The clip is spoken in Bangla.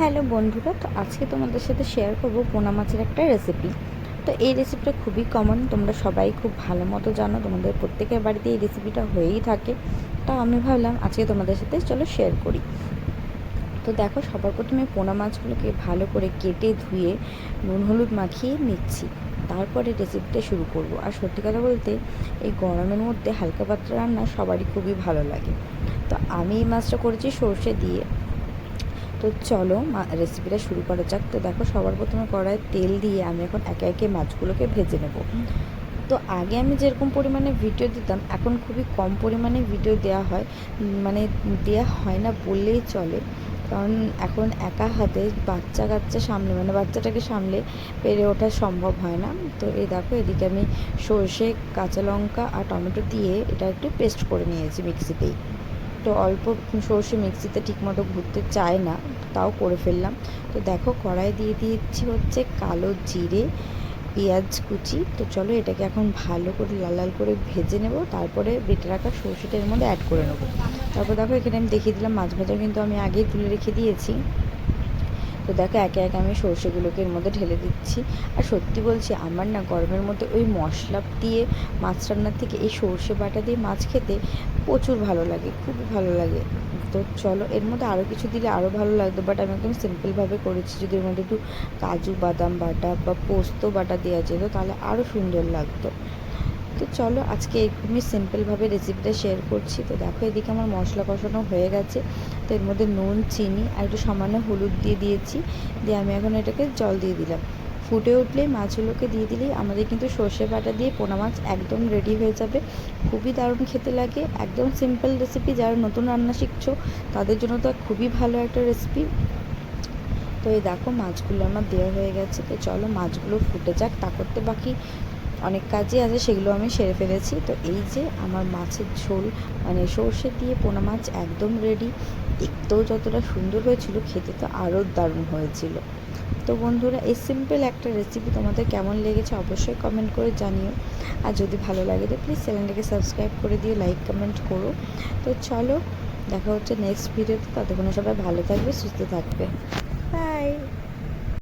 হ্যালো বন্ধুরা, তো আজকে তোমাদের সাথে শেয়ার করব পোনা মাছের একটা রেসিপি। তো এই রেসিপিটা খুবই কমন, তোমরা সবাই খুব ভালো মতো জানো, তোমাদের প্রত্যেকের বাড়িতে এই রেসিপিটা হয়েই থাকে। তো আমি ভাবলাম আজকে তোমাদের সাথে চলো শেয়ার করি। তো দেখো, সবার প্রথমে পোনা মাছগুলোকে ভালো করে কেটে ধুয়ে নুন হলুদ মাখিয়ে নিচ্ছি। তারপরে রেসিপিটা শুরু করব। আর সত্যি কথা বলতে, এই গরমের মধ্যে হালকা পাতলা রান্না সবারই খুবই ভালো লাগে। তো আমি এই মাছটা করেছি সর্ষে দিয়ে। তো চলো রেসিপিটা শুরু করা যাক। তো দেখো, সবার প্রথমে কড়াইয়ে তেল দিয়ে আমি এখন একে একে মাছগুলোকে ভেজে নেব। তো আগে আমি যেরকম পরিমাণে ভিডিও দিতাম, এখন খুবই কম পরিমাণে ভিডিও দেওয়া হয়, দেওয়া হয় না বললেই চলে। কারণ এখন একা হাতে বাচ্চা সামলে, বাচ্চাটাকে সামলে পেরে ওঠা সম্ভব হয় না। তো এই দেখো, এদিকে আমি সর্ষে, কাঁচা লঙ্কা আর টমেটো দিয়ে এটা একটু পেস্ট করে নিয়েছি মিক্সিতেই। তো অল্প সর্ষে মিক্সিতে ঠিকমতো ঘুরতে চায় না, তাও করে ফেললাম। তো দেখো, কড়াই দিয়ে দিয়েছি হচ্ছে কালো জিরে, পেঁয়াজ কুচি। তো চলো এটাকে এখন ভালো করে লাল লাল করে ভেজে নেব। তারপরে বেটে রাখা সর্ষেটা এর মধ্যে অ্যাড করে নেবো। তারপর দেখো, এখানে আমি দেখিয়ে দিলাম মাছ ভাজা কিন্তু আমি আগেই তুলে রেখে দিয়েছি। তো দেখো, একে একে আমি সর্ষেগুলোকে এর মধ্যে ঢেলে দিচ্ছি। আর সত্যি বলছি, আমার না গরমের মধ্যে ওই মশলা দিয়ে মাছ রান্নার থেকে এই সর্ষে বাটা দিয়ে মাছ খেতে প্রচুর ভালো লাগে, খুবই ভালো লাগে। তো চলো, এর মধ্যে আরও কিছু দিলে আরও ভালো লাগতো, বাট আমি একদম সিম্পলভাবে করেছি। যদি এর মধ্যে একটু কাজু বাদাম বাটা বা পোস্ত বাটা দেওয়া যেত তাহলে আরও সুন্দর লাগতো। তো চলো, আজকে এরকমই সিম্পলভাবে রেসিপিটা শেয়ার করছি। তো দেখো, এদিকে আমার মশলা কষানো হয়ে গেছে। তো এর মধ্যে নুন, চিনি আর একটু সামান্য হলুদ দিয়ে দিয়েছি। দিয়ে আমি এখন এটাকে জল দিয়ে দিলাম। ফুটে উঠলেই মাছগুলোকে দিয়ে দিলেই আমাদের কিন্তু সর্ষে বাটা দিয়ে পোনা মাছ একদম রেডি হয়ে যাবে। খুবই দারুণ খেতে লাগে, একদম সিম্পল রেসিপি। যারা নতুন রান্না শিখছো তাদের জন্য তো খুবই ভালো একটা রেসিপি। তো এই দেখো, মাছগুলো আমার দেওয়া হয়ে গেছে। তো চলো, মাছগুলো ফুটে যাক, তা করতে বাকি অনেক কাজই আছে, সেগুলো আমি সেরে ফেলেছি। তো এই যে আমার মাছের ঝোল, সর্ষে দিয়ে পোনা মাছ একদম রেডি। দেখতেও যতটা সুন্দর হয়েছিল, খেতে তো আরও দারুণ হয়েছিল। তো বন্ধুরা, এই সিম্পল একটা রেসিপি তোমাদের কেমন লেগেছে অবশ্যই কমেন্ট করে জানিও। আর যদি ভালো লাগে তো প্লিজ চ্যানেলটাকে সাবস্ক্রাইব করে দিও, লাইক কমেন্ট করো। তো চলো, দেখা হচ্ছে নেক্সট ভিডিওতে। ততক্ষণে সবাই ভালো থাকবে, সুস্থ থাকবে।